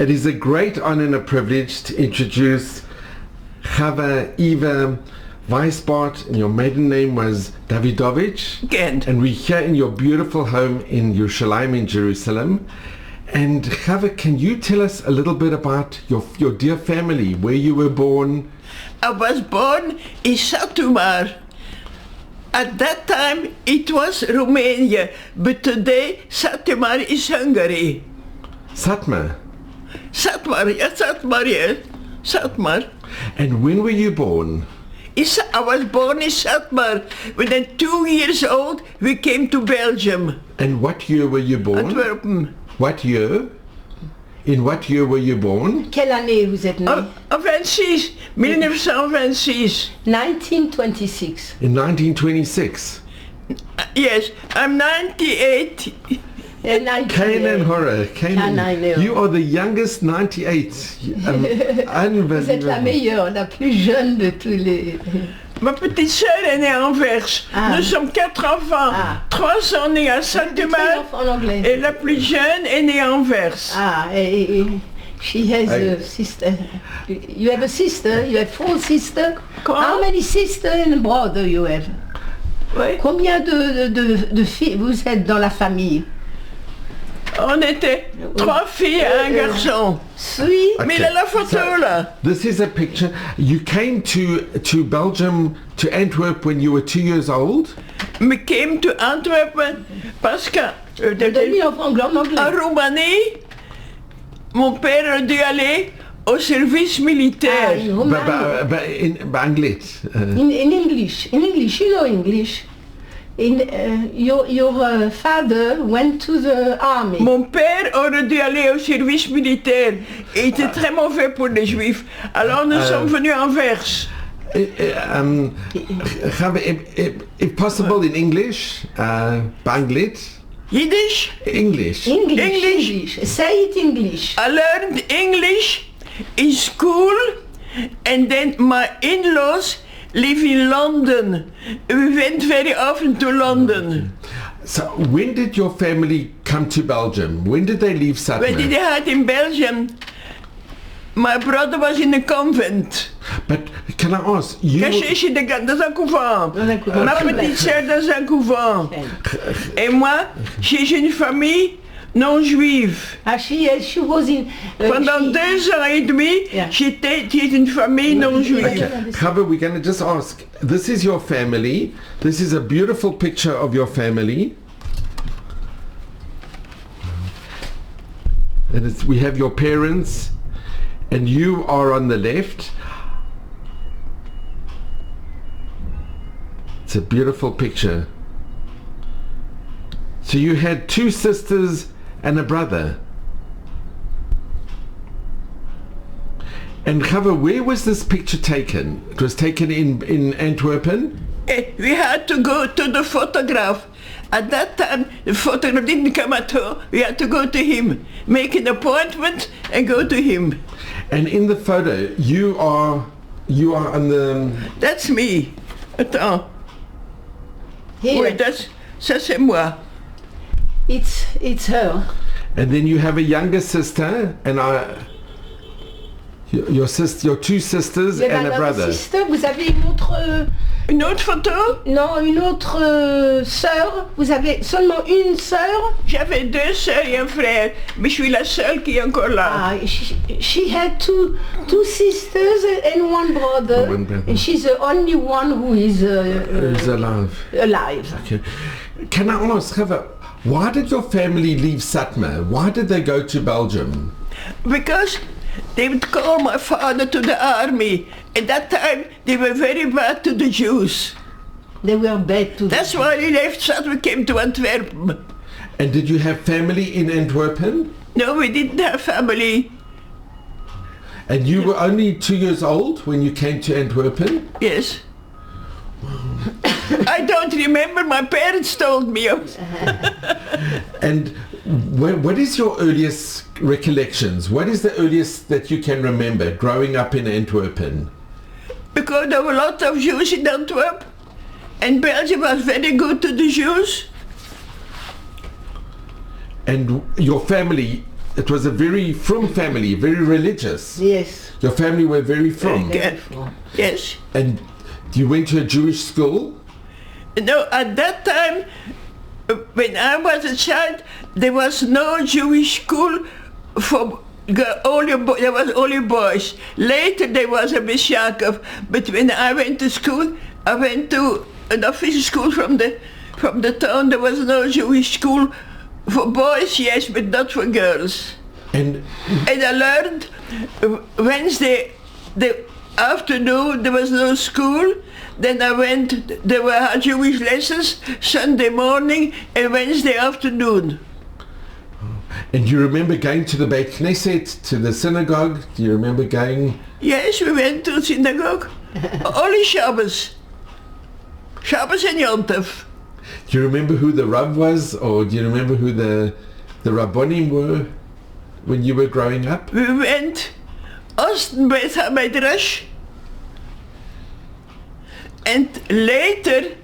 It is a great honor and a privilege to introduce Chava Eva Weisbart, and your maiden name was Davidovich. Again. And we're here in your beautiful home in Yerushalayim in Jerusalem. And Chava, can you tell us a little bit about your dear family, where you were born? I was born in Satu Mare. At that time it was Romania, but today Satu Mare is Hungary. Satmar. Satmar, yes, Satmar, yes. Satmar. And when were you born? I was born in Satmar. Within 2 years old, we came to Belgium. And what year were you born? Antwerpen. What year? In what year were you born? Quelle année vous êtes né? En 26, 1926. 1926. In 1926. Yes, I'm 98. Cain and Horror. Canaan. You are the youngest 98. Vous êtes la Unbelievable. meilleure, la plus jeune de tous les... Ma petite sœur est née à Anvers. Ah. Nous sommes 4 enfants. Ah. 3 sont nés à Saint-Domingue en anglais. et la plus jeune est née à Anvers. Ah, she has a sister. You have a sister? You have 4 sisters? Quoi? How many sisters and brother you have? Oui. Combien de filles vous êtes dans la famille? On était 3 filles et un garçon. Oui. Mais il a la photo là. This is a picture. You came to Belgium, to Antwerp when you were 2 years old. We came to Antwerp parce que Demi en anglais. en Roumanie, mon père a dû aller au service militaire. in Romani. But in Anglit. In English. In English, you know English. Your father went to the army. Mon père aurait dû aller au service militaire. Il était très mauvais pour les juifs. Alors nous sommes venus à Anvers. Chava, if possible in English, Banglit. Yiddish? English. English. Say it English. I learned English in school and then my in-laws live in London. We went very often to London. So when did your family come to Belgium? When did they leave Satmar? When did they had in Belgium? My brother was in a convent. But can I ask you? Caché chez des gars, dans un couvent. Dans un couvent. Ma petite sœur dans un couvent. Et moi, j'ai une famille non juive. She was in... Pendant 2 ans et demi, Yeah. j'étais une famille non juive. Chava, we're going to just ask. This is your family. This is a beautiful picture of your family. And we have your parents, and you are on the left. It's a beautiful picture. So you had 2 sisters and a brother. And Chava, where was this picture taken? It was taken in Antwerpen? We had to go to the photograph. At that time, the photograph didn't come at all. We had to go to him, make an appointment and go to him. And in the photo, you are on the... That's me. Attends. Here. Oui, ça c'est moi. It's her. And then you have a younger sister, and your 2 sisters Vous avez and a another brother. sister, vous avez une autre... Une autre photo? non, une autre sœur. Vous avez seulement une sœur. J'avais 2 sœurs et un frère, mais je suis la seule qui est encore là. Ah, she had two sisters and one brother. One brother. And she's the only one who is Who's alive? alive. Okay. Can I ask, Chava, why did your family leave Satmar? Why did they go to Belgium? Because they would call my father to the army. At that time, they were very bad to the Jews. They were bad to That's why we left that we came to Antwerp. And did you have family in Antwerpen? No, we didn't have family. And you were only 2 years old when you came to Antwerpen? Yes. I don't remember, my parents told me. And what is your earliest recollections? What is the earliest that you can remember growing up in Antwerpen? Because there were a lot of Jews in Antwerp. And Belgium was very good to the Jews. And your family it was a very frum family, very religious. Yes. Your family were very frum. Okay. Yes. And you went to a Jewish school? No, at that time, when I was a child, there was no Jewish school for there was only boys. Later there was a Miss Yaakov, but when I went to school, I went to an official school from the town. There was no Jewish school for boys, yes, but not for girls. And I learned Wednesday, the afternoon, there was no school. Then I went, there were Jewish lessons Sunday morning and Wednesday afternoon. And you remember going to the Beit Knesset, to the synagogue? Do you remember going? Yes, we went to synagogue. Only Shabbos. Shabbos and Yom Tov. Do you remember who the Rav was? Or do you remember who the Rabbonim were when you were growing up? We went Osten Beit HaMedrash. And later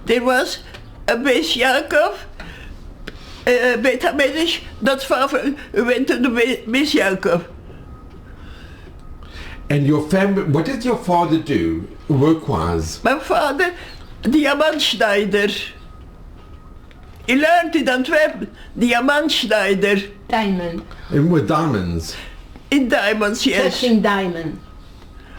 there was a Beit Yaakov, Beit HaMedrash, not far from, we went to the Beit Yaakov. And your family, what did your father do, work-wise? My father, Diamantschneider. He learned in Antwerp, Diamantschneider. Diamond. And with diamonds? In diamonds, yes. Touching diamond.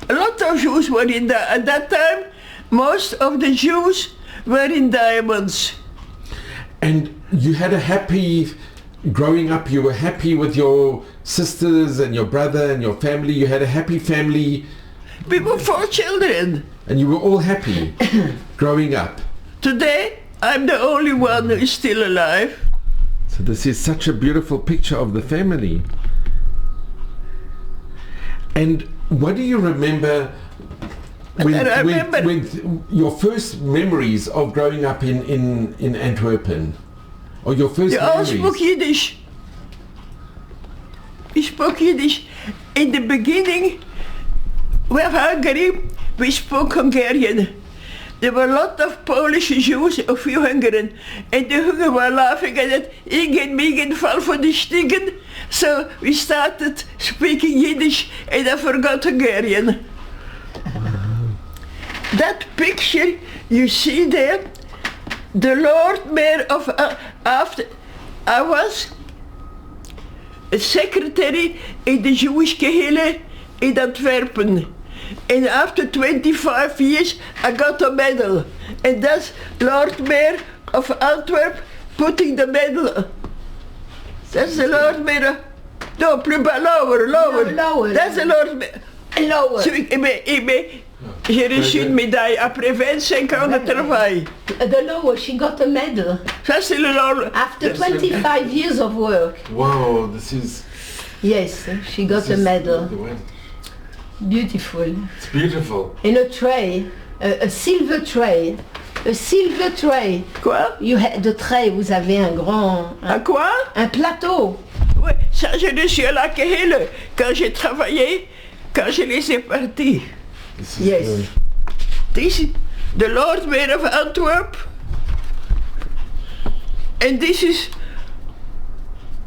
A lot of Jews were in that. At that time, most of the Jews were in diamonds. And you had a happy, growing up, you were happy with your sisters and your brother and your family. You had a happy family. We were 4 children. And you were all happy growing up. Today, I'm the only one who is still alive. So this is such a beautiful picture of the family. And what do you remember when your first memories of growing up in Antwerpen? Or your first They all memories? spoke Yiddish. We spoke Yiddish. In the beginning, we were Hungary, we spoke Hungarian. There were a lot of Polish Jews, a few Hungarian, and the Hungarians were laughing at it. Igen, migen, fall for the stiegen. So we started speaking Yiddish, and I forgot Hungarian. That picture you see there, the Lord Mayor of, after I was a secretary in the Jewish Kehille in Antwerpen. And after 25 years, I got a medal. And that's Lord Mayor of Antwerp putting the medal. That's the Lord Mayor. No, plus bas, lower. No, lower. That's the Lord Mayor. Lower. J'ai reçu une médaille après 25 ans de travail. The lower, she got a medal. Ça, c'est le Lord. After 25 years of work. Wow, this is... Yes, she got a medal. Beautiful. It's beautiful. In a tray, a silver tray. A silver tray. Quoi? De tray, vous avez un grand... À quoi? Un plateau. Oui, ça j'ai reçu à la Kehille quand j'ai travaillé, quand je les ai partis. Yes. This is the Lord Mayor of Antwerp. And this is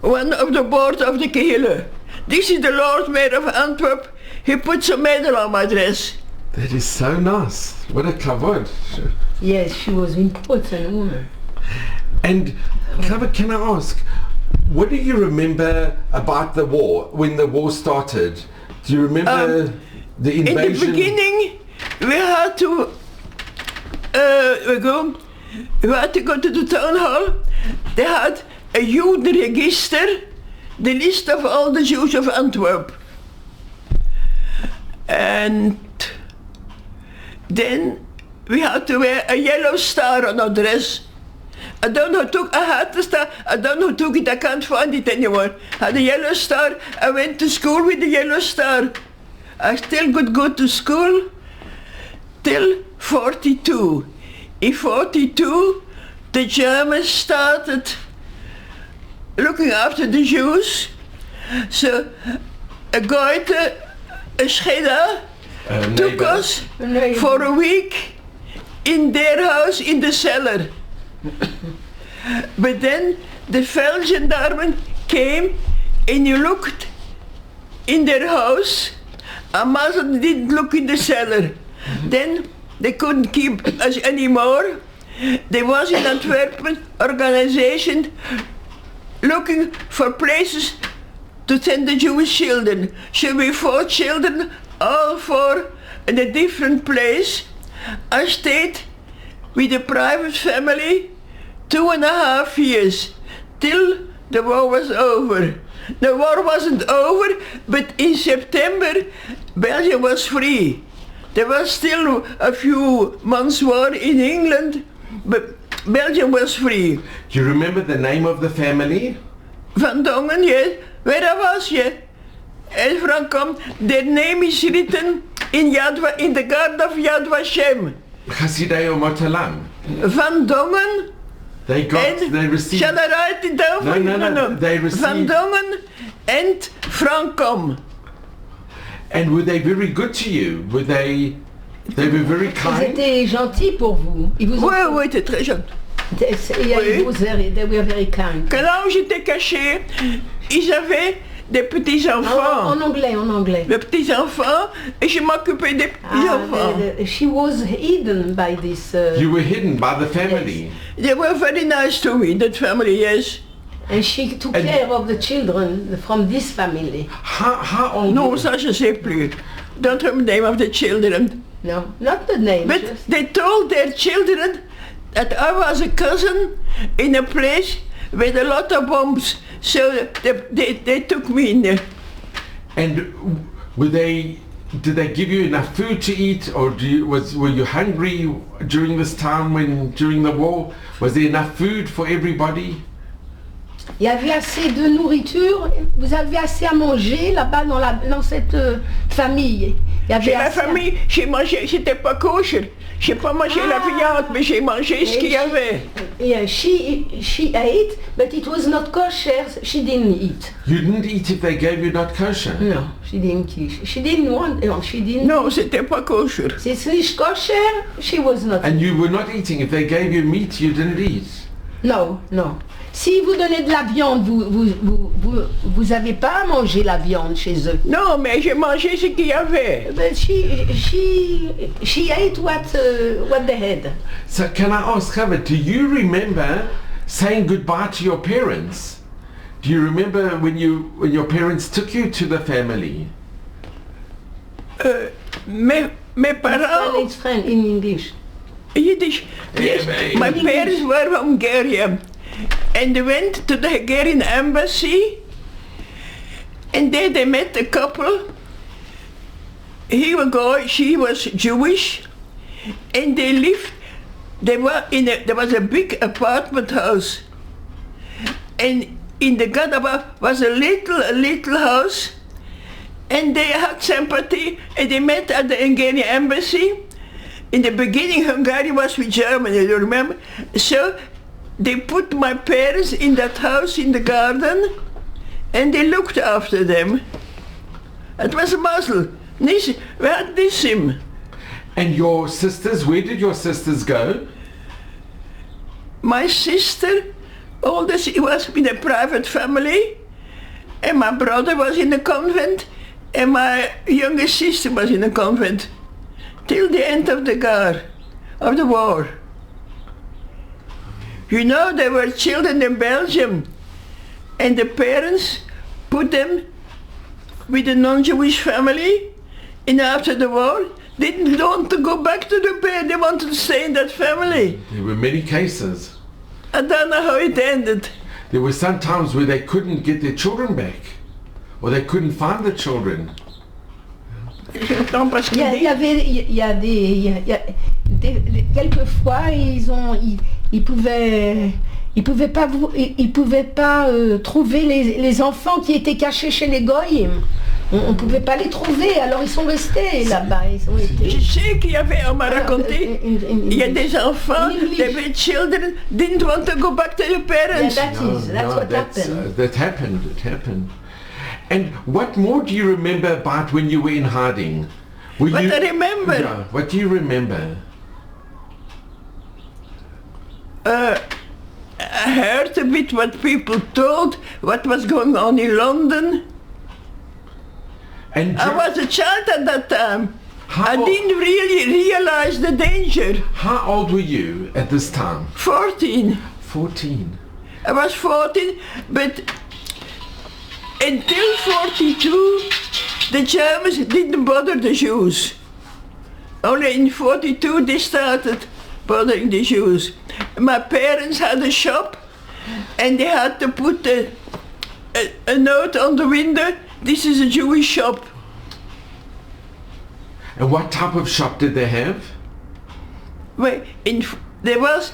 one of the board of the Kehille. This is the Lord Mayor of Antwerp. He puts a medal on my dress. That is so nice. What a kavod. Yes, she was an important woman. And can I ask, what do you remember about the war, when the war started? Do you remember the invasion? In the beginning, we had to go to the town hall. They had a Judenregister, the list of all the Jews of Antwerp. And then we had to wear a yellow star on our dress. I don't know I had the star, I don't know who took it, I can't find it anymore. I had a yellow star, I went to school with the yellow star. I still could go to school till 42. In 42, the Germans started looking after the Jews. So a Goethe, a Scheda, took us for a week in their house in the cellar. But then the Veldgendarmen came and you looked in their house, and mother didn't look in the cellar. Then they couldn't keep us anymore. There was in Antwerpen organization looking for places to send the Jewish children. So we 4 children, all 4 in a different place. I stayed with a private family 2.5 years till the war was over. The war wasn't over, but in September Belgium was free. There was still a few months war in England, but Belgium was free. Do you remember the name of the family? Van Dongen, yes. Where was je? And Frankom, their name is written in the garden of Yad Vashem. Hasidei Omotalam. Van Dongen. They received. Shall I write it down? No. They received. Van Dongen and Frankom. And were they very good to you? Were they were very Ils kind? étaient gentils pour vous. Ils vous ont... Oui, t'es très jeune. They were very kind. Quand j'étais caché, ils avaient des petits-enfants. En anglais. Des petits-enfants, et je m'occupais des petits-enfants. She was hidden by this... You were hidden by the family. They were very nice to me, that family, yes. And she took care of the children from this family. How old? No, ça je sais plus. Don't remember the name of the children. No, not the name. But just... they told their children that I was a cousin in a place with a lot of bombs. So they took me in there. And did they give you enough food to eat, or were you hungry during this time during the war? Was there enough food for everybody? Il y avait assez de nourriture, vous aviez assez à manger là-bas dans cette famille. Il y avait Chez la famille, j'ai mangé, c'était pas kosher. J'ai pas mangé la viande, mais j'ai mangé ce qu'il y avait. Yeah, she ate, but it was not kosher. She didn't eat. You didn't eat if they gave you not kosher? No, she didn't eat. She didn't want. No, she didn't. Non, c'était pas kosher. It's not kosher. She was not. And you were not eating. If they gave you meat, you didn't eat. No. Si vous donnez de la viande, vous avez pas à manger la viande chez eux. Non, mais j'ai mangé ce qu'il y avait. But she ate what they had. So can I ask, Chava, do you remember saying goodbye to your parents? Do you remember when your parents took you to the family? Mes parents... It's friend in English. Yiddish. Yes, my parents were from Hungary. And they went to the Hungarian embassy, and there they met a couple. He was a guy, she was Jewish, and they lived. There was a big apartment house, and in the garden was a little house, and they had sympathy, and they met at the Hungarian embassy. In the beginning, Hungary was with Germany, you remember? So they put my parents in that house in the garden, and they looked after them. It was a Muslim. We had Nissim. And your sisters, where did your sisters go? My sister, oldest, he was in a private family, and my brother was in a convent, and my youngest sister was in a convent, till the end of the war. You know, there were children in Belgium, and the parents put them with a non-Jewish family, and after the war, they didn't want to go back to the parents, they wanted to stay in that family. There were many cases. I don't know how it ended. There were some times where they couldn't get their children back, or they couldn't find the children. Quelquefois ils pouvaient pas trouver les enfants qui étaient cachés chez les goyim. On pouvait pas les trouver, alors ils sont restés là-bas. Je sais qu'il y avait, on m'a raconté, il y a des enfants, the children didn't want to go back to their parents. Yeah, that's what happened. That happened. It happened. And what more do you remember about when you were in hiding? I remember. Yeah, what do you remember? I heard a bit what people told, what was going on in London. And I was a child at that time. I How- didn't really realize the danger. how old were you at this time? 14. 14. I was 14, but until 42, the Germans didn't bother the Jews. Only in 42 they started bothering the Jews. My parents had a shop and they had to put a note on the window, this is a Jewish shop. And what type of shop did they have? Well, there was,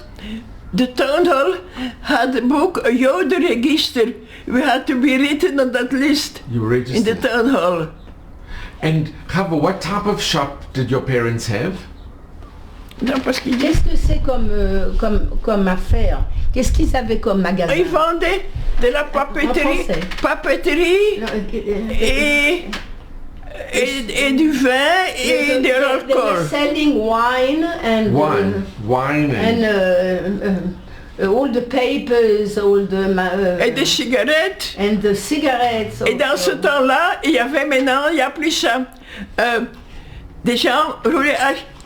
the town hall had a book, a Joden register. We had to be written on that list You were in the registered. town hall. And Chava, what type of shop did your parents have? Non, parce qu'ils Qu'est-ce que c'est comme affaire? Qu'est-ce qu'ils avaient comme magasin? Ils vendaient de la papeterie, français. papeterie Non, et du vin et de they were l'alcool. selling wine and Wine and all the papers, all the Et des cigarettes. and the cigarettes. Et dans ce also. temps-là, il y avait maintenant, il n'y a plus ça. Des gens roulaient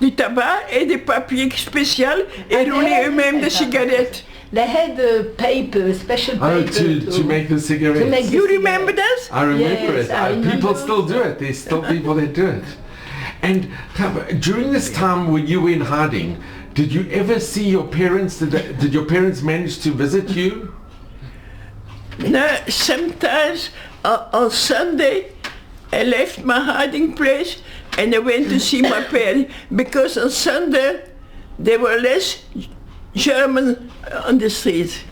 du tabac et des papiers spéciaux et And they roulaient had- eux-mêmes des cigarettes. They had paper, special oh, paper to make the cigarettes. make You the remember cigarettes. that? I remember Yes, it. I remember. People still do it. There's still people that do it. And Chava, during this time when you were in hiding, did you ever see your parents? Did your parents manage to visit you? No, sometimes on Sunday I left my hiding place and I went to see my parents because on Sunday there were less German on the street.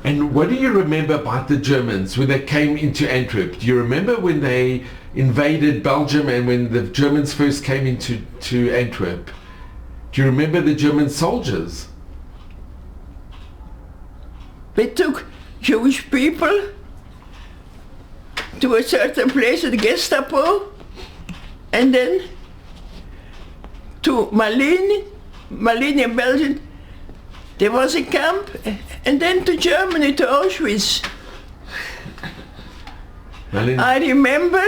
And what do you remember about the Germans when they came into Antwerp? Do you remember when they invaded Belgium and when the Germans first came into Antwerp? Do you remember the German soldiers? They took Jewish people to a certain place at the Gestapo and then to Malines in Belgium. There was a camp and then to Germany, to Auschwitz. Marlene? I remember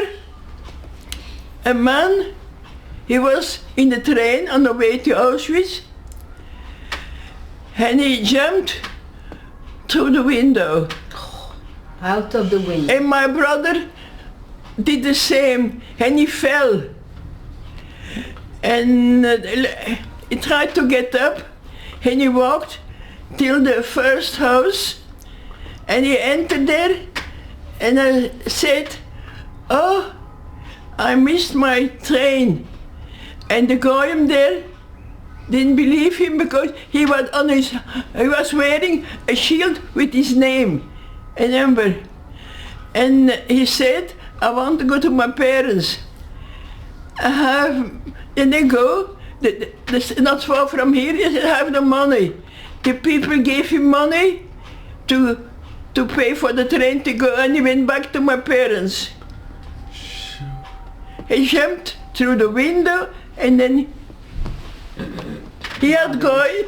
a man, he was in the train on the way to Auschwitz and he jumped through the window. Out of the window. And my brother did the same and he fell. And he tried to get up and he walked till the first house and he entered there and I said, oh, I missed my train. And the guy there didn't believe him because he was wearing a shield with his name, a number. And he said, I want to go to my parents. And they go, not far from here, he said, I have the money. The people gave him money to pay for the train to go and he went back to my parents. He jumped through the window and then he had guy,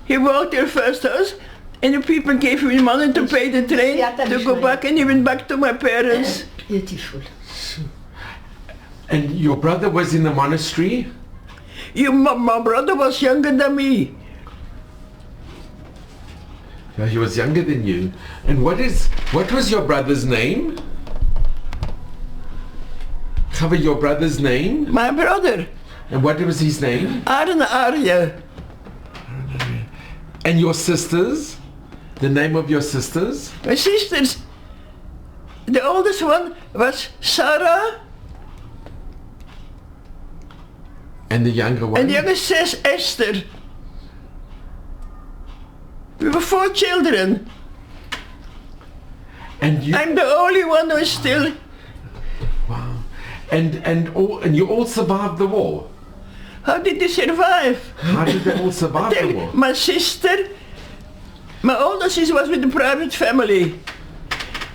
he walked to the first house and the people gave him money to pay the train to go back and he went back to my parents. Beautiful. And your brother was in the monastery? My brother was younger than me. Yeah, he was younger than you. And what was your brother's name? Cover your brother's name? My brother, And what was his name? Arne Arya. And your sisters? The name of your sisters? My sisters, the oldest one was Sarah And the younger one? and the youngest is Esther. We were 4 children. And you I'm the only one who is still. wow. And you all survived the war. How did they survive? How did they all survive Tell the you, war? my sister, my older sister was with the private family.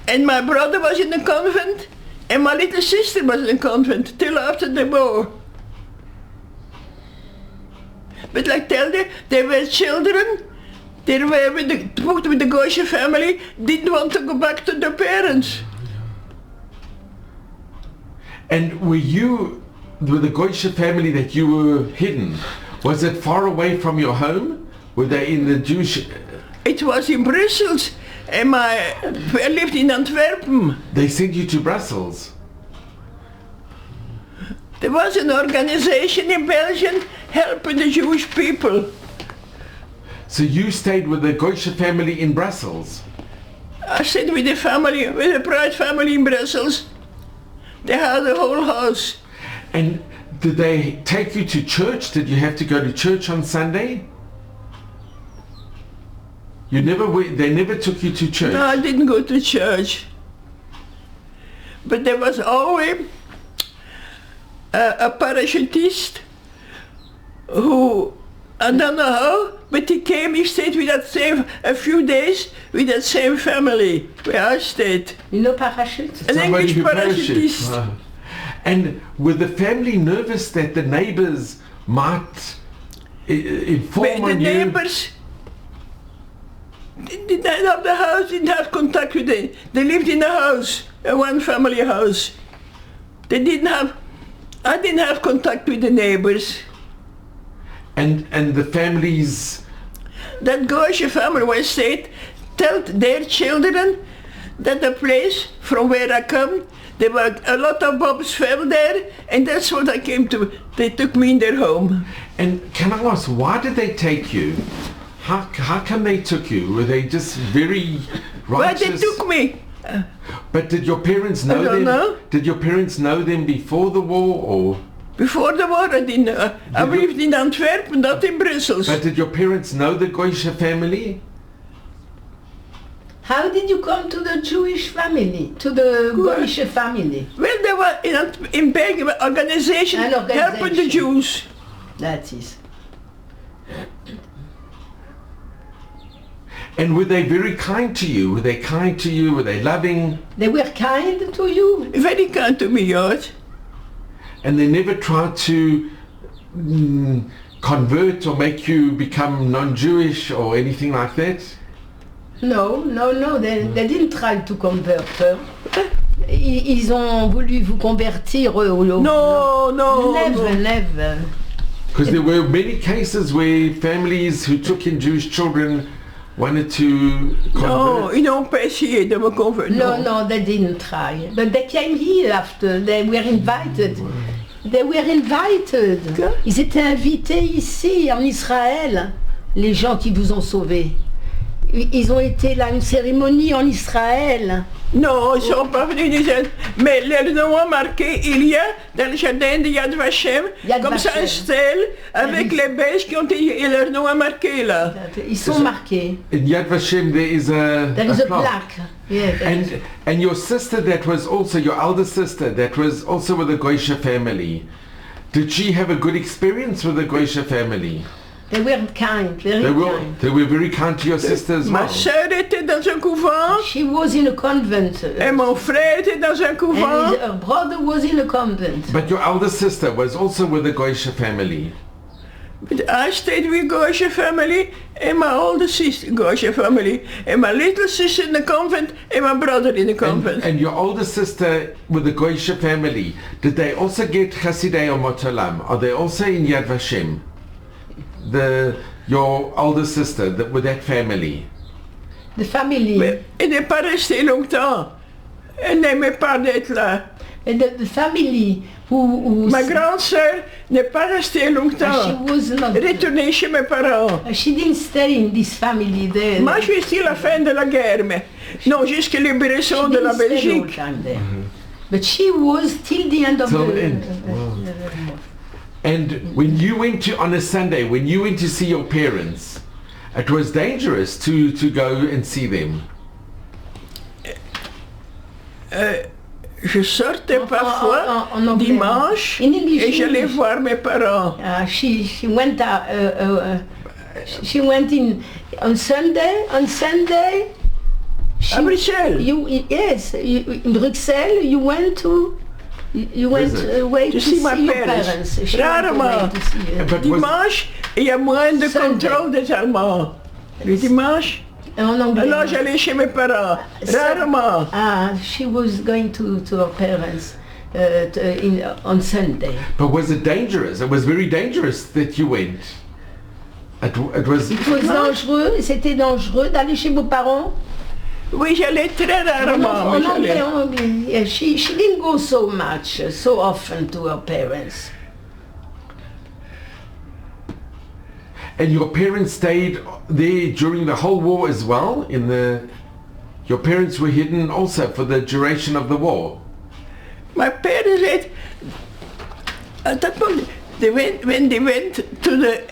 And my brother was in the convent. And my little sister was in the convent till after the war. But like tell you, there were children, they were with the Goisha family, didn't want to go back to their parents. And were you, with the Goisha family that you were hidden, was it far away from your home? Were they in the Jewish... It was in Brussels, and I lived in Antwerpen. They sent you to Brussels? There was an organization in Belgium helping the Jewish people. So you stayed with the Goisha family in Brussels? I stayed with the family, with the Pride family in Brussels. They had the whole house. And did they take you to church? Did you have to go to church on Sunday? You never went, they never took you to church? No, I didn't go to church. But there was always a parachutist who, I don't know how, but he stayed with that same, a few days with that same family where I stayed. You know parachute? An Somebody English who parachutist. Wow. And were the family nervous that the neighbors might inform But the on you? neighbors didn't have the house, didn't have contact with them. They lived in a house, a one family house. I didn't have contact with the neighbors. And the families... That Goisha family was said, tell their children that the place from where I come, there were a lot of Bob's fell there, and that's what I came to. They took me in their home. And can I ask, why did they take you? How come they took you? Were they just very Why righteous? they took me? But did your parents know I don't them? know. Did your parents know them before the war, or? Before the war, I didn't know. I lived in Antwerp, not in Brussels. But did your parents know the Goisha family? How did you come to the Jewish family, to the Goisha family? Well, there were in Belgium an organization An organization. helping the Jews. That is. And were they very kind to you? Were they kind to you? Were they loving? They were kind to you. Very kind to me, yes. And they never tried to convert or make you become non-Jewish or anything like that? No, they didn't try to convert her. Ils ont voulu vous convertir au... No. Never. Because there were many cases where families who took in Jewish children wanted to convert. No, ils n'ont pas essayé de me convaincre. No, they didn't try. But they came here after. They were invited. Ils étaient invités ici, en Israël, les gens qui vous ont sauvés. Ils ont été là, une cérémonie en Israël. Non, ils ne sont pas venus d'Israël. Mais leur nom a marqué, il y a dans le jardin de Yad Vashem, Yad comme ça Vashem. un stèle avec les bêches qui ont été, et leur nom a marqué là. Ils sont marqués. In Yad Vashem there is a plaque. Yeah, and your sister that was also, your elder sister that was also with the Goisha family, did she have a good experience with the Goisha family? They were kind, very kind. They were very kind to your sister as Ma well. sœur était dans un couvent, She was in a convent. et mon frère était dans un couvent. And her brother was in a convent. But your elder sister was also with the Goisha family. But I stayed with Goisha family, and my older sister Goisha family, and my little sister in the convent, and my brother in the convent. And your older sister with the Goisha family, did they also get Chasidei or Motolam? Are they also in Yad Vashem? Your older sister with that family? The family. Mais elle n'est pas restée longtemps. Elle n'aimait pas d'être là. And the family who Ma grande sœur n'est pas restée longtemps. she was not. Retournée chez mes parents. She didn't stay in this family there. Moi, je suis ici à la fin de la guerre, mais non, jusqu'à la libération She de la didn't stay all Belgique. time there. But she was till the end of Till the the end. And when you went on a Sunday, when you went to see your parents, it was dangerous to go and see them. Je sortais parfois en anglais. dimanche In English, et j'allais English. voir mes parents. She went she went in on Sunday. On Sunday. À Bruxelles. In Bruxelles. You went to. You went Visit. away To to see my your parents. parents. She went Rarement. away to see her. But Dimanche, il y a moins de Sunday. contrôle des Allemands. Le dimanche, En anglais. alors j'allais chez mes parents, rarement. Ah, she was going to her parents on Sunday. But was it dangerous? It was very dangerous that you went. It was. It was dangereux, c'était dangereux d'aller chez vos parents. Oui, j'allais très rarement. mais En anglais, j'allais. en anglais. Yeah, she didn't go so much, so often to her parents. And your parents stayed there during the whole war as well? Your parents were hidden also for the duration of the war? My parents had, at that point, when they went to the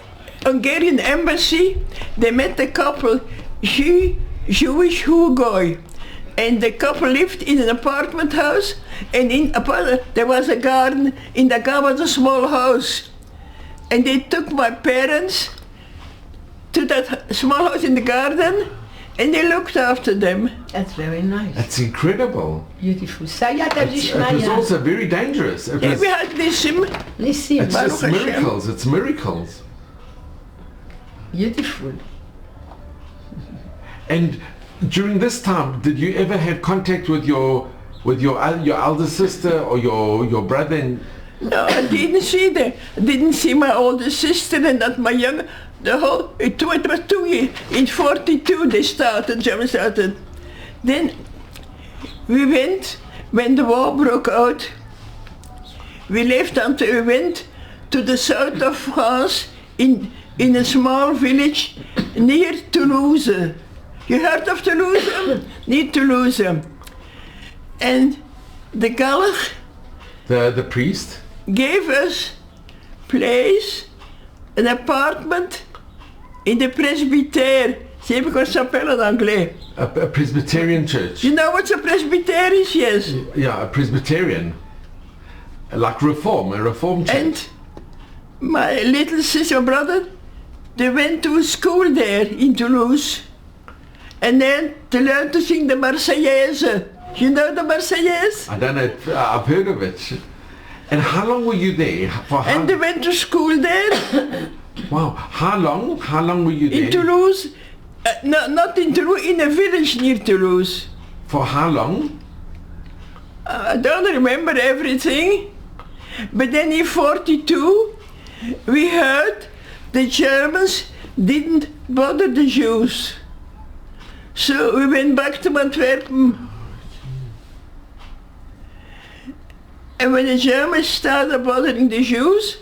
Hungarian embassy, they met a couple, Jewish Hugoi. And the couple lived in an apartment house, and there was a garden, in the garden was a small house. And they took my parents to that small house in the garden, and they looked after them. That's very nice. That's incredible. Beautiful. Sayat It was Avishmaya. also very dangerous. It was, We had Nissim. Nissim. it's just Baruch Hashem. miracles. It's miracles. Beautiful. And during this time, did you ever have contact with your elder sister or your brother? No, I didn't see them. I didn't see my older sister and not my young. It was 2 years. In 42 they started, Germany started. Then we went, when the war broke out, we left until we went to the south of France in a small village near Toulouse. You heard of Toulouse? Near Toulouse. And the Galach The priest? gave us place, an apartment in the presbytère. C'est quoi ça s'appelle en anglais? A Presbyterian church? You know what's a presbytère is? Yes. Yeah, a Presbyterian. Like a Reform church. And my little sister, brother, they went to school there in Toulouse. And then to learn to sing the Marseillaise. You know the Marseillaise? I don't know, I've heard of it. And how long were you there? And they went to school there Wow, how long were you there? in Toulouse. No, not in Toulouse, in a village near Toulouse. For how long? I don't remember everything. But then in 42, we heard the Germans didn't bother the Jews. So we went back to Antwerpen. And when the Germans started bothering the Jews,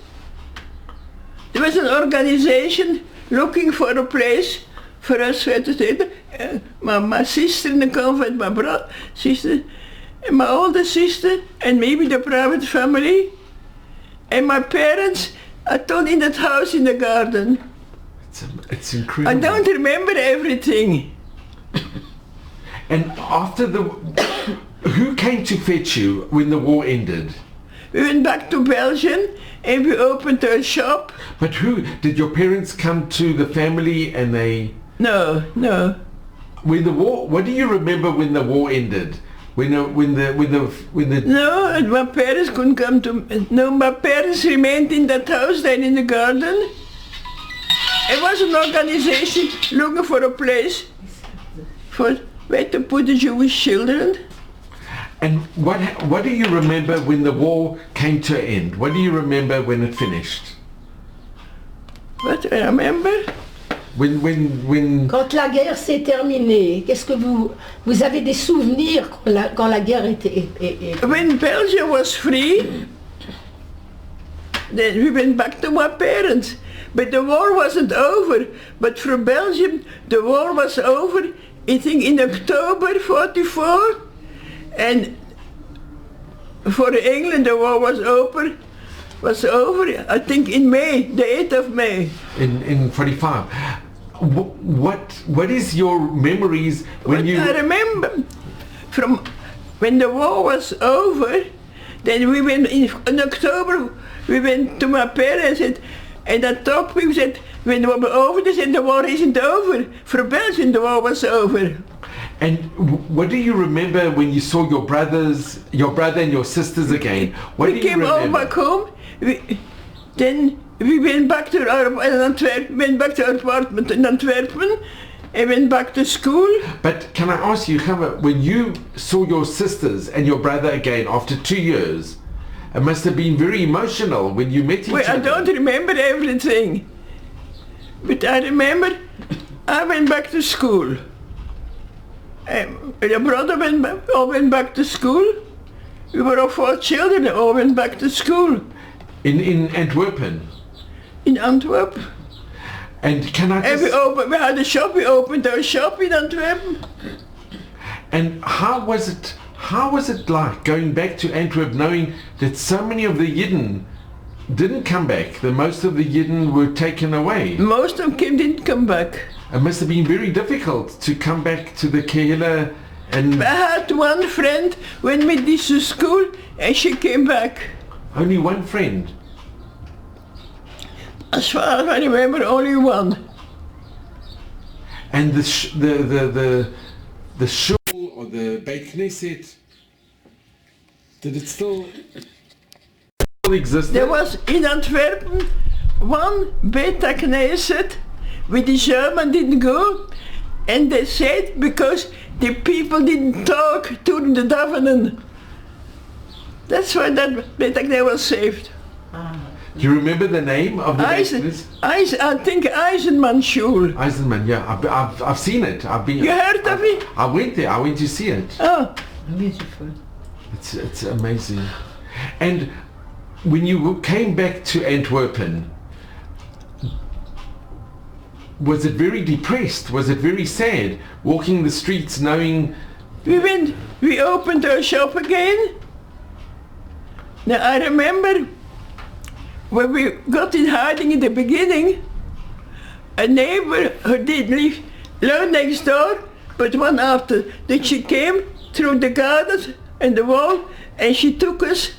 there was an organization looking for a place for us where to stay. My sister in the convent, my brother, sister, and my older sister, and maybe the private family. And my parents are told in that house in the garden. It's incredible. I don't remember everything. And after who came to fetch you when the war ended? We went back to Belgium and we opened a shop. But who did your parents come to the family and they? No. When the war, what do you remember when the war ended? When the No, and my parents couldn't come to. No, my parents remained in that house there in the garden. It was an organization looking for a place for where to put the Jewish children. And what do you remember when the war came to an end? What do you remember when it finished? What do I remember? When Quand la guerre s'est terminée, qu'est-ce que vous avez des souvenirs quand la guerre était... When Belgium was free, then we went back to my parents. But the war wasn't over. But for Belgium, the war was over, I think in October 44. And for England, the war was over, I think in May, the 8th of May. in 45. What is your memories when you? I remember from when the war was over, then we went in October, we went to my parents and I talked with them, said, when the war was over, they said the war isn't over. For Belgium, the war was over. And what do you remember when you saw your brother and your sisters again? What We do you came all remember? back home, then we went back to our went back to our apartment in Antwerpen, and went back to school. But can I ask you, Chava, when you saw your sisters and your brother again after 2 years, it must have been very emotional when you met each Well, I other. don't remember everything, but I remember I went back to school. Your brother all went back to school. We were all 4 children, all went back to school In Antwerpen. in Antwerp. And can I And just... we had a shop, we opened our shop in Antwerpen. And how was it like going back to Antwerp, knowing that so many of the Yidden didn't come back, that most of the Yidden were taken away? Most of them didn't come back. It must have been very difficult to come back to the Kehillah and I had one friend went with me to school and she came back. only one friend. As far as I remember, only one. And the shul or the Beit Knesset, did it still exist? There was in Antwerpen one Beit Knesset where the German didn't go, and they said because the people didn't talk during the davening. That's why that Beit Knesset was saved. Do you remember the name of the Beit Eisen, Knesset? I think Eisenman Schule. Eisenman, yeah, I've seen it. I've been. You heard of it? I went there. I went to see it. Oh, Beautiful. It's amazing. And when you came back to Antwerpen, was it very depressed? Was it very sad walking the streets knowing? we opened our shop again. Now I remember when we got in hiding in the beginning, a neighbor who did live next door, but one after, then she came through the garden and the wall, and she took us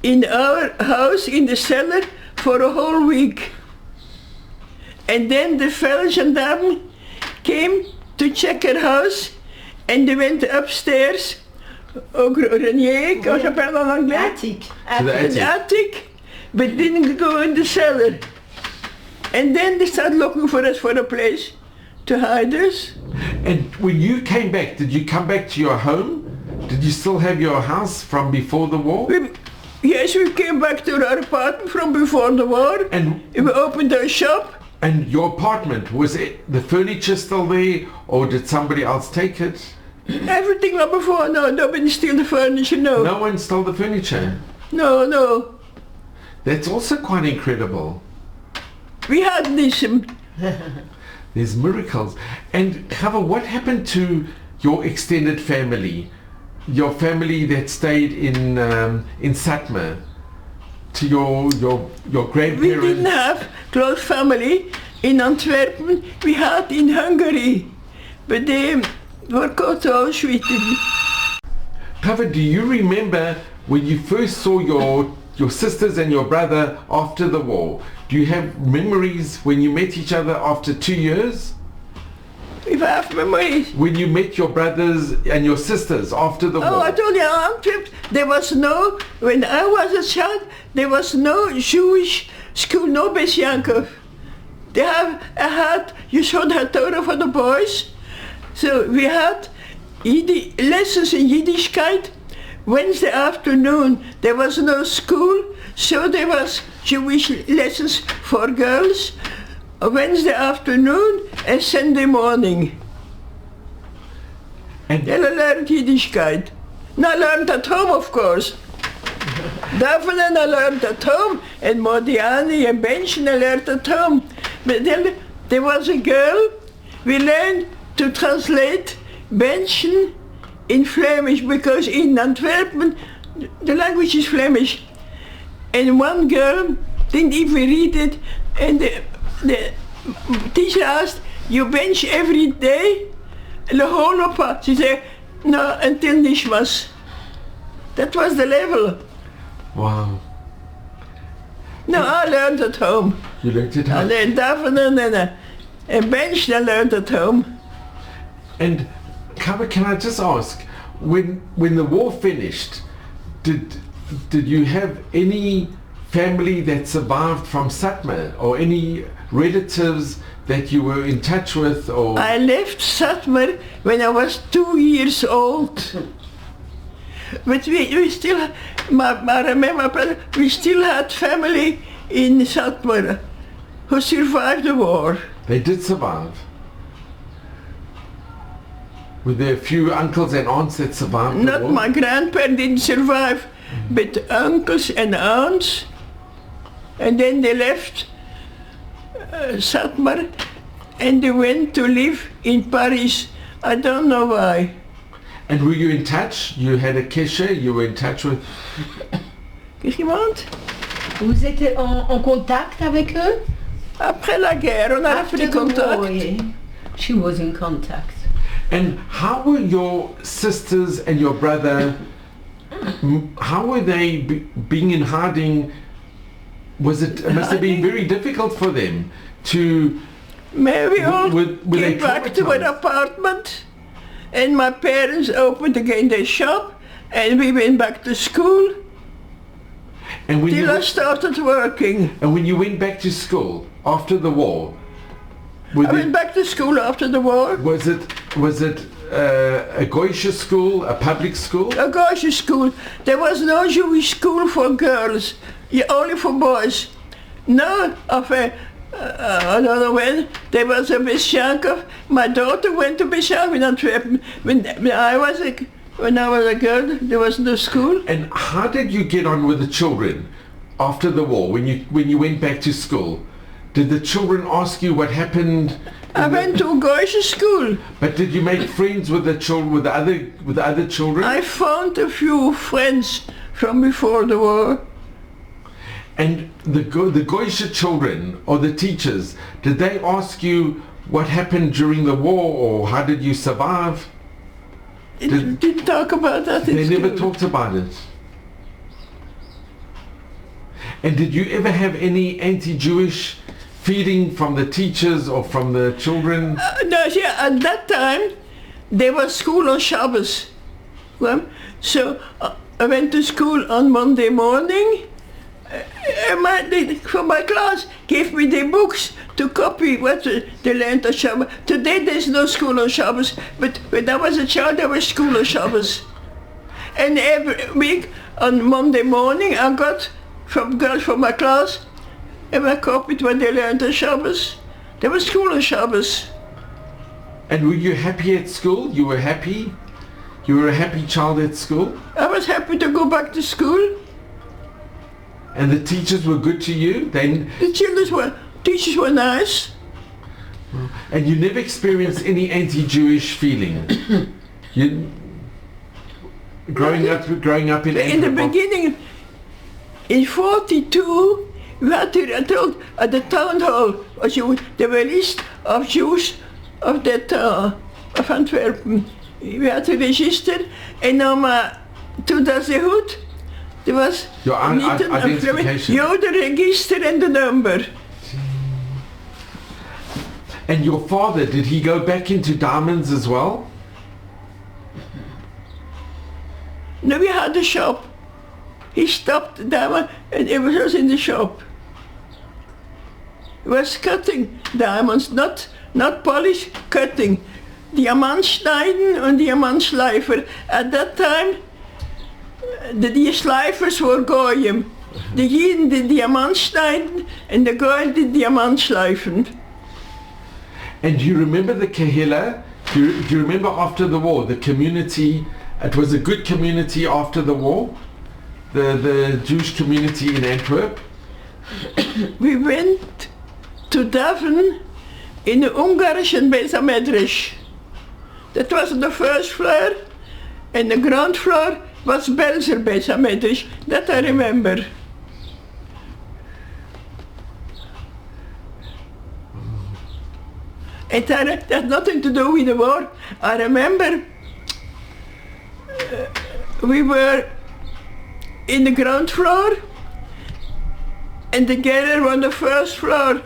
in our house in the cellar for a whole week. And then the fellow gendarme came to check her house, and they went upstairs, au grenier, comment ça s'appelle en anglais? Attic. To the In the attic, but didn't go in the cellar. And then they started looking for us for a place to hide us. And when you came back, did you come back to your home? Did you still have your house from before the war? Yes, we came back to our apartment from before the war. And We opened our shop. your apartment, was it the furniture still there, or did somebody else take it? Everything like before. No, nobody steal the furniture, no. No one stole the furniture. No, no. That's also quite incredible. We had this. There's miracles. And Chava, what happened to your extended family? Your family that stayed in Satmar? To your We grandparents? didn't have close family in Antwerpen. We had in Hungary, but they were caught to Auschwitz. Chava, do you remember when you first saw your sisters and your brother after the war? Do you have memories when you met each other after 2 years? We have memories. When you met your brothers and your sisters after the Oh, war? I told you, Antwerp, there was no, when I was a child, there was no Jewish school, no Beis Yaakov. They had, you should have Torah for the boys. So we had lessons in Yiddishkeit. Wednesday afternoon, there was no school, so there was Jewish lessons for girls. Wednesday afternoon and Sunday morning. And Then I learned Yiddishkeit. And I learned at home, of course. Daphne I learned at home, and Modiani and Benchen I learned at home. But then there was a girl, we learned to translate Benchen in Flemish, because in Antwerpen the language is Flemish. And one girl didn't even read it, and the teacher asked, you bench every day? The whole apart. She said, no, until Nishmas. That was the level. wow, No, I learned at home. you learned it I how? learned Daphne and bench I learned at home. And Chava, can I just ask, when the war finished, did you have any family that survived from Satmar, or any relatives that you were in touch with, or I left Satmar when I was 2 years old. But we still, I remember, we still had family in Satmar who survived the war. they did survive? Were there a few uncles and aunts that survived the Not war? my grandparents didn't survive, but uncles and aunts. And then they left Satmar and they went to live in Paris. I don't know why. And were you in touch? You had a keshe, you were in touch with... Qu'est-ce qu'il monte? Vous étiez en contact avec eux? Après la guerre, on a After repris the war, contact. yeah. She was in contact. And how were your sisters and your brother, how were they being in hiding? It must have been very difficult for them to... Maybe all Were they came back to an traumatized? apartment and my parents opened again their shop and we went back to school And when, till I started working. when you went back to school after the war, were I went back to school after the war. was it a Goisha school, a public school? A Gaussian school. There was no Jewish school for girls, only for boys. No, I don't know when, there was a Beshankov. My daughter went to Beshankov in Antwerpen. When I was a girl, there was no school. And how did you get on with the children after the war, when you went back to school? Did the children ask you what happened? I went to a Gaussian school. But did you make friends with the children, with the other children? I found a few friends from before the war. And the Goisha children or the teachers, did they ask you what happened during the war, or how did you survive? Didn't talk about that in They never school. talked about it. And did you ever have any anti-Jewish feeling from the teachers or from the children? No, see, at that time, there was school on Shabbos. Well, so I went to school on Monday morning. From my class gave me the books to copy what they learned on Shabbos. Today there's no school on Shabbos, but when I was a child there was school on Shabbos. And every week on Monday morning I got from girls from my class and I copied what they learned on Shabbos. There was school on Shabbos. And were you happy at school? You were happy? You were a happy child at school? I was happy to go back to school. And the teachers were good to you? The teachers were nice. And you never experienced any anti-Jewish feeling? Growing up in In the Antwerp? beginning, in 42, we had to told at the town hall, there were a list of Jews of that of Antwerpen. We had to register, en om toen dat ze goed, er was Your niet een identification. Jodenregister en de number. And your father, did he go back into diamonds as well? No, we had a shop. He stopped the diamond and it was us in the shop. He was cutting diamonds, not polish, cutting. Diamantschneiden und Diamantschleifer. At that time, die schleifers were Goyim. De Jiden did Diamantschneiden and the Goyim did Diamantschleifen. And do you remember the Kehillah? Do you remember after the war, the community, it was a good community after the war? The Jewish community in Antwerp? We went to Davin in the Ungarischen Beis HaMedrash. That was the first floor, and the ground floor was Belzer Beis HaMedrash. That I remember. It had nothing to do with the war. I remember we were in the ground floor and the girls were on the first floor.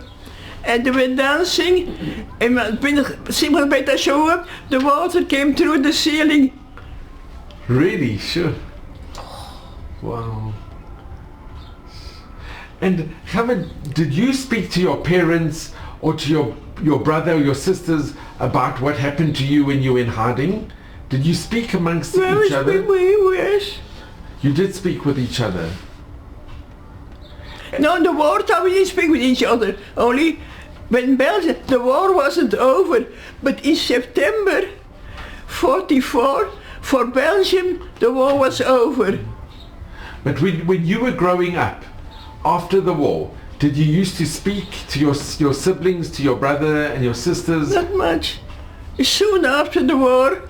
And they were dancing and simple better show up, the water came through the ceiling. Really? Sure. Wow. And Howard, did you speak to your parents or to your brother or your sisters about what happened to you when you were in hiding? Did you speak amongst each other? Yes. You did speak with each other. No, in the wartime we didn't speak with each other. Only when Belgium, the war wasn't over. But in September 44, for Belgium, the war was over. But when you were growing up, after the war, did you used to speak to your siblings, to your brother and your sisters? Not much. Soon after the war,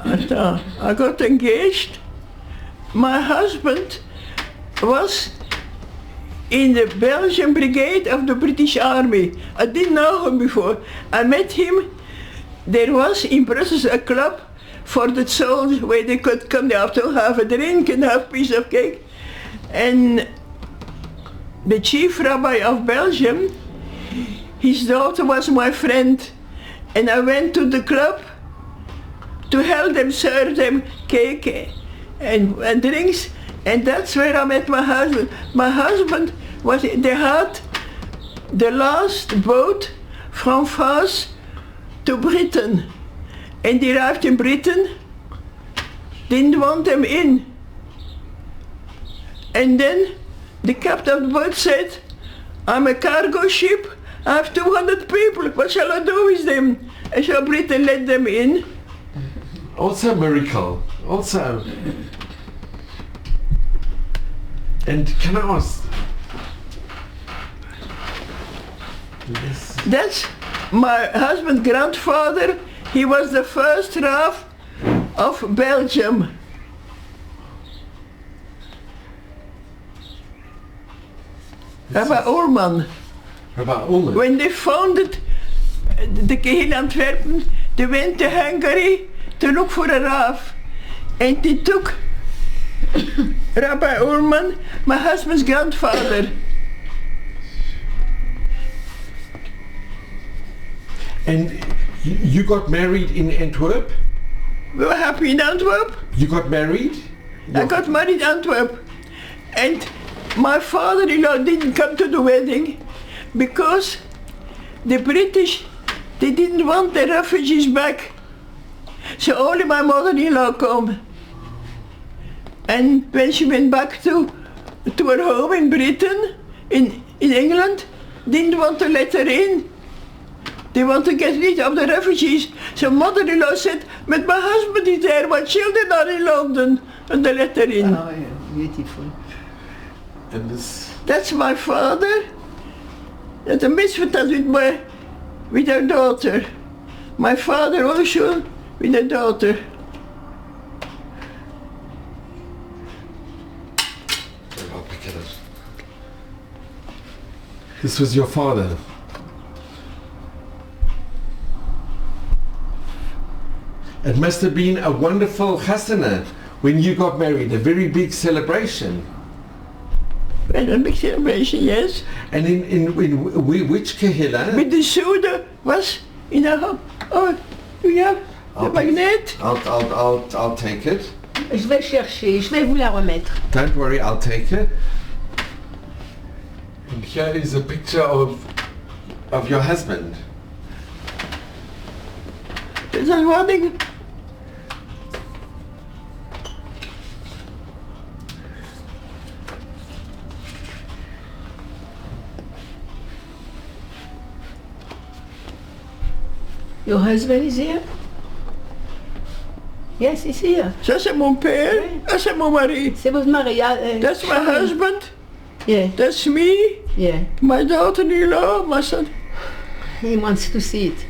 I got engaged. My husband was in the Belgian brigade of the British Army. I didn't know him before. I met him. There was in Brussels a club for the soldiers where they could come there to have a drink and have a piece of cake. And the chief rabbi of Belgium, his daughter was my friend. And I went to the club to help them serve them cake and drinks. And that's where I met my husband. My husband they had the last boat from France to Britain. And they arrived in Britain, didn't want them in. And then the captain of the boat said, I'm a cargo ship, I have 200 people, what shall I do with them? And so Britain let them in. Also a miracle, also. And can I ask? Yes. That's my husband's grandfather. He was the first Rav of Belgium. Rabbi Ullman. Rabbi Ullman. When they founded the Kehil Antwerpen, they went to Hungary to look for a Rav. And they took Rabbi Ullman, my husband's grandfather. And you got married in Antwerp? We were happy in Antwerp. You got married? I got married in Antwerp. And my father-in-law didn't come to the wedding because the British, they didn't want the refugees back. So only my mother-in-law came. And when she went back to her home in Britain, in England, didn't want to let her in. They want to get rid of the refugees. So mother-in-law said, but my husband is there, my children are in London. And they let her in. Oh, yeah, beautiful. And this... That's my father. Dat een misverstand with her daughter. My father also with a daughter. This was your father. It must have been a wonderful chasana when you got married, a very big celebration. And a big celebration, yes. And in which kehillah? With the Suda was in a home. Oh, you have the magnet? I'll take it. Je vais chercher, je vais vous la remettre. Don't worry, I'll take it. And here is a picture of your husband. Is that one thing? Your husband is here? Yes, he's here. Ça c'est mon père, ça c'est mon mari. C'est votre mari. That's my husband. Yeah, That's me, yeah. my daughter-in-law, my son. He wants to see it.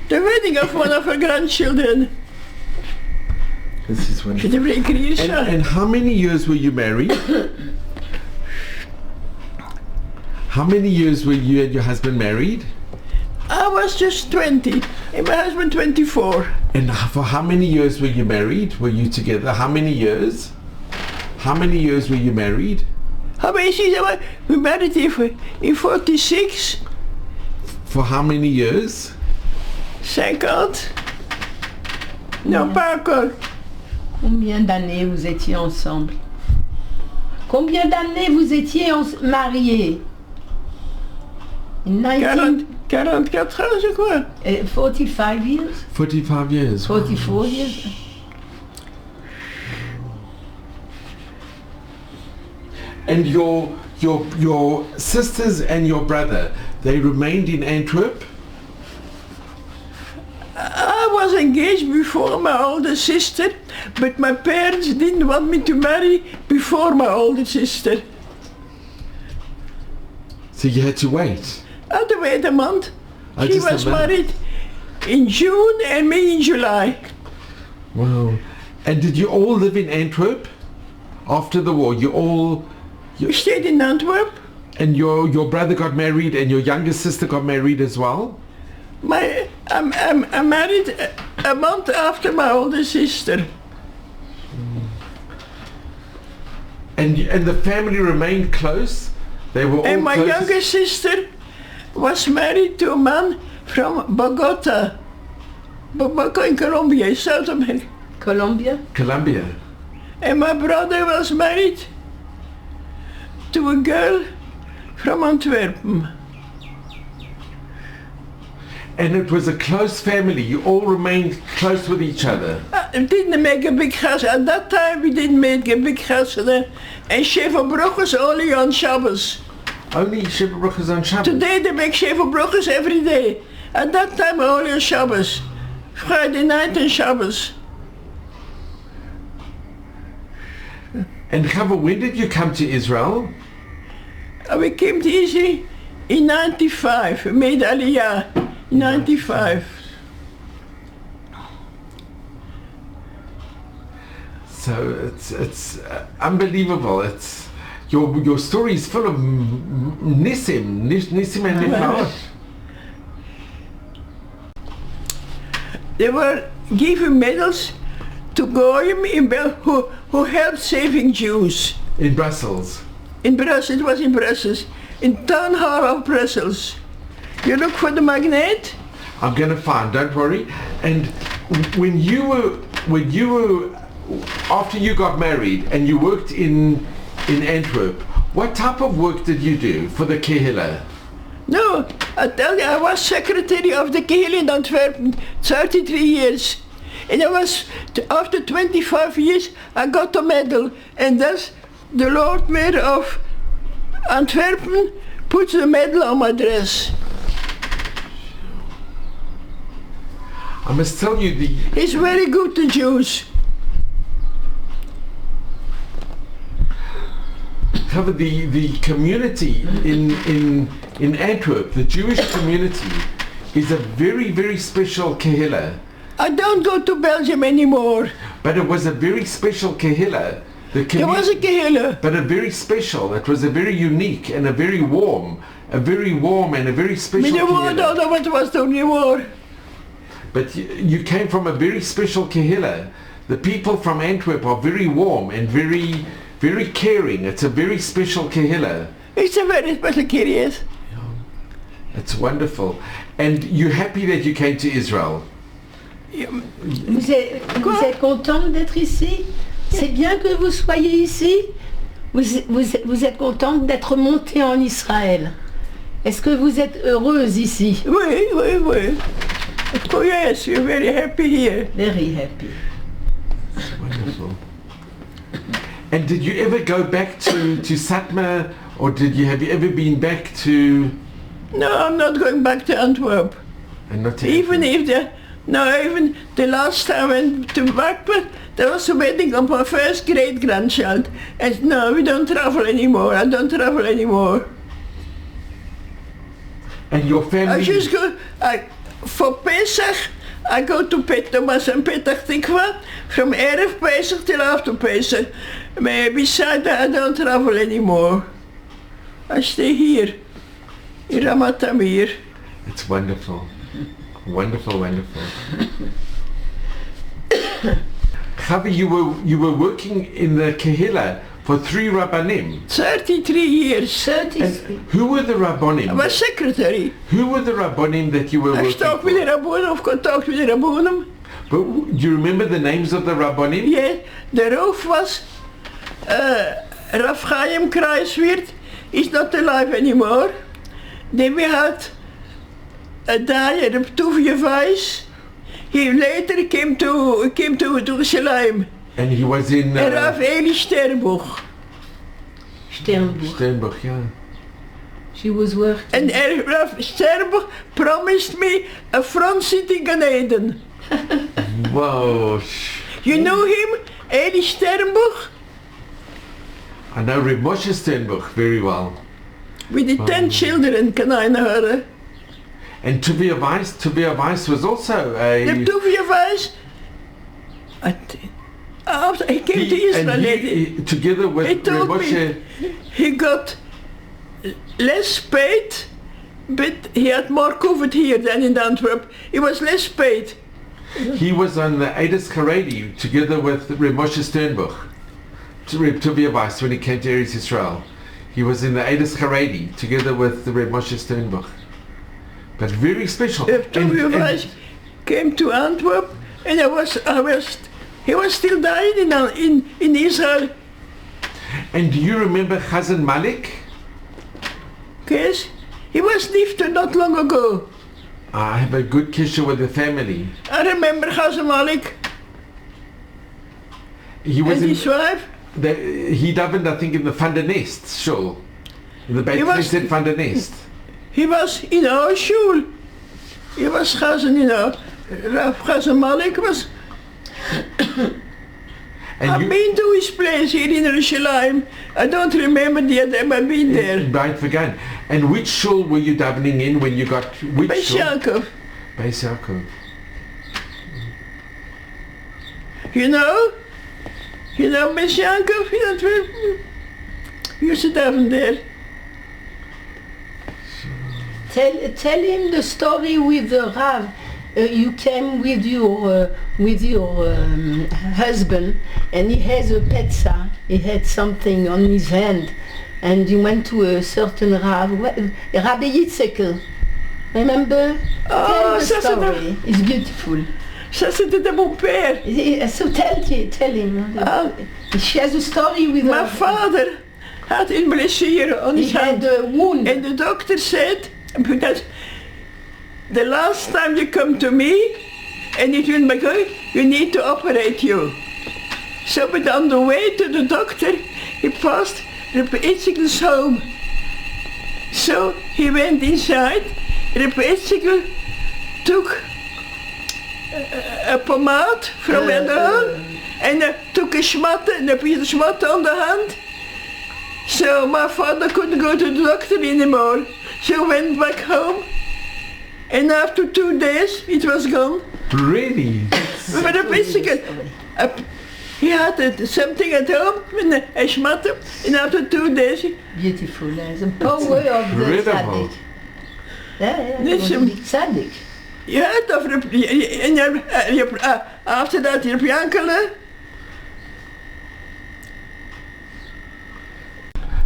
The wedding of one of her grandchildren. This is Je wonderful. devrais écrire ça. And how many years were you married? How many years were you and your husband married? I was just 20 and my husband 24. And for how many years were you married? Were you together? How many years? How many years were you married? How many years we married in 46? For how many years? 50? Non, pas encore. Combien d'années vous étiez ensemble? Combien d'années vous étiez mariés? 19, 44 ans, je crois. 45 years? 45 years. 44 years? And your sisters and your brother, they remained in Antwerp? I was engaged before my older sister, but my parents didn't want me to marry before my older sister. So you had to wait. I had to wait a month. Oh, She just a was month. married in June and me in July. Wow. And did you all live in Antwerp after the war? We stayed in Antwerp. And your brother got married and your younger sister got married as well? I'm married a month after my older sister. And the family remained close? They were all And my close? younger sister was married to a man from Bogota. Bogota in Colombia, South America. Colombia? Colombia. And my brother was married to a girl from Antwerpen. And it was a close family. You all remained close with each other. It didn't make a big house. At that time we didn't make a big house. And Scheverbroek was only on Shabbos. Only Scheverbroek on Shabbos. Today they make Scheverbroek every day. At that time only on Shabbos. Friday night and Shabbos. And Chava, when did you come to Israel? We came to Israel in 95. We made Aliyah in 95. So it's unbelievable. It's your story is full of nisim and niflaot. They were giving medals to Goyim who helped saving Jews. In Brussels. In Brussels, it was in Brussels. In Town Hall of Brussels. You look for the magnet? I'm going to find. Don't worry. And when you were after you got married and you worked in Antwerp, what type of work did you do for the Kehillah? No, I tell you, I was secretary of the Kehillah in Antwerp 33 years. And after 25 years, I got a medal. And thus, the Lord Mayor of Antwerpen put the medal on my dress. I must tell you, He's very good to Jews. the community in Antwerp, the Jewish community, is a very, very special Kehillah. I don't go to Belgium anymore. But it was a very special Kehillah. There was a Kehillah. But a very special. It was a very unique and a very warm and a very special I don't know what was the new war. But you came from a very special Kehillah. The people from Antwerp are very warm and very, very caring. It's a very special Kehillah. It's a very special Kehillah. It's wonderful. And you're happy that you came to Israel? Vous êtes content d'être ici? C'est bien que vous soyez ici? Vous êtes contente d'être montée en Israël? Est-ce que vous êtes heureuse ici? Oui. Oh yes, you're very happy here. Very happy. Wonderful. And did you ever go back to Satmar, or have you ever been back to? No, I'm not going back to Antwerp. And not to Even the last time I went to Bakman, there was a wedding of my first great-grandchild. And no, we don't travel anymore. I don't travel anymore. And your family? I just go, for Pesach, I go to Pet Thomas and Petach Tikva, from Erev Pesach till after Pesach. Besides that, I don't travel anymore. I stay here, in Ramat Tamir. It's wonderful. Wonderful. Chavi, you were working in the Kehillah for 3 Rabbanim. 33 years. And who were the Rabbanim? I was secretary. Who were the Rabbanim that you were I working talked with the Rabbanim, I've contact with the Rabbanim. But do you remember the names of the Rabbanim? Yeah, the roof was Rav Chaim Kreiswirth is not alive anymore. Then we had a guy, Rav Tuvia Weiss. He later came to Jerusalem. And he was in Rav Eli Sternbuch. Sternbuch, yeah. She was working. And Rav Sternbuch promised me a front seat in Gan Eden. Whoa. You know him, Eli Sternbuch? I know Reb Moshe Sternbuch very well. With the 10 children, can I know? And Tuvia Weiss was also The a... Tuvia Weiss, after he came to Israel, and he, together with he Reb told Moshe... he got less paid, but he had more COVID here than in Antwerp. He was less paid. He was on the Eidos Haredi together with Reb Moshe Sternbuch. Reb Tuvia Weiss, when he came to Eretz Yisrael. He was in the Eidos Haredi together with Reb Moshe Sternbuch. But very special. Reb Tuvia Weiss came to Antwerp, and he was still dying in Israel. And do you remember Chazan Malik? Yes, he was lifted not long ago. I have a good kishur with the family. I remember Chazan Malik He was and in... his wife. He davened, I think, in the Van der Nest shul. In the Beit He was- Knesset Van der Nest. He was in our shul. He was Chazan, Rav Chazan Malik was. And I've been to his place here in Jerusalem. I don't remember the other time I've been there. Right, forgotten. And which shul were you davening in when you got... Which Beis shul? Yaakov. Beis Yaakov. You know Beis Yaakov? You used to daven there. Tell him the story with the Rav. You came with your husband, and he has a petza. He had something on his hand, and you went to a certain Rav, Rabbi Yitzhak. Remember? Oh, Tell the ça, c'est story. It's beautiful. Ça c'était de mon père. So tell him. Ah. She has a story with My her. father had een blessure on He his had hand. a wound. And the doctor said, because the last time you come to me and it will be good, you need to operate you. So, but on the way to the doctor, he passed Rabbi Itzigel's home. So he went inside. Rabbi Itzikel took a pomade from Edel and took a schmatte, and a piece of schmatte on the hand. So my father couldn't go to the doctor anymore. So went back home, and after 2 days it was gone. Really? But basically, he had something at home, and a schmatte, and after 2 days, Beautiful. The power of the Incredible. tzaddik. Yeah, Listen. big tzaddik. you heard of after that, Reb Yankele.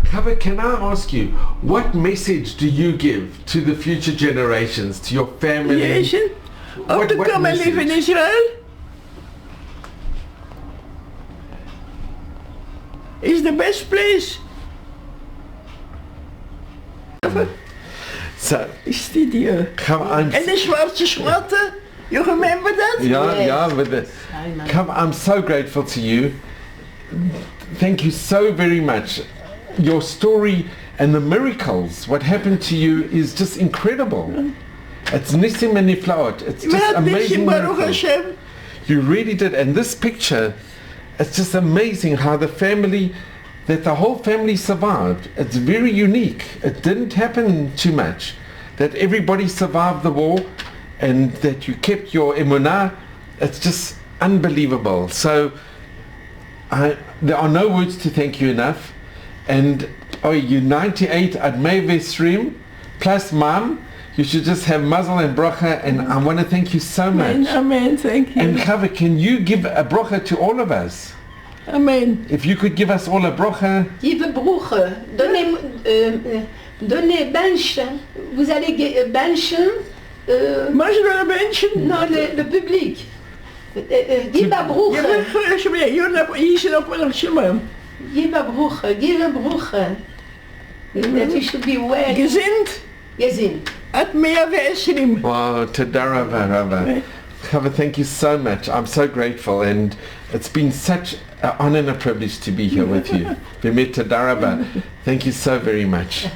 Kava, can I ask you, what message do you give to the future generations, to your family? Yes, of What- to what come and live in message? Israel. Is the best place. So, Is dit hier? Kava, En de zwarte schmatte, you remember that? yeah, but Kava, I'm so grateful to you. Thank you so very much. Your story and the miracles, what happened to you is just incredible. It's Nissim and Niflaot. It's We just had this amazing in Baruch miracles. Hashem. You really did. And this picture, it's just amazing how that the whole family survived. It's very unique. It didn't happen too much. That everybody survived the war and that you kept your emunah. It's just unbelievable. So there are no words to thank you enough. And you're 98 at Mevesrim plus mom. You should just have mazel and bracha, and I want to thank you so much. Amen, amen, thank you. And Chava, can you give a bracha to all of us? Amen. If you could give us all a bracha. Give a bruch. Donnez bench. Vous allez bench. Mag je wel een beetje? Non, le public. Give a bruch. Je bent alsjeblieft, hier zit op een schimmer. Give a bruche. That you should be well. Gezond. Gezin. Het meer wijsrim. Wow, Tadarava, Rava. Rava, thank you so much. I'm so grateful, and it's been such an honor and a privilege to be here with you. Vimit Tadarava, thank you so very much.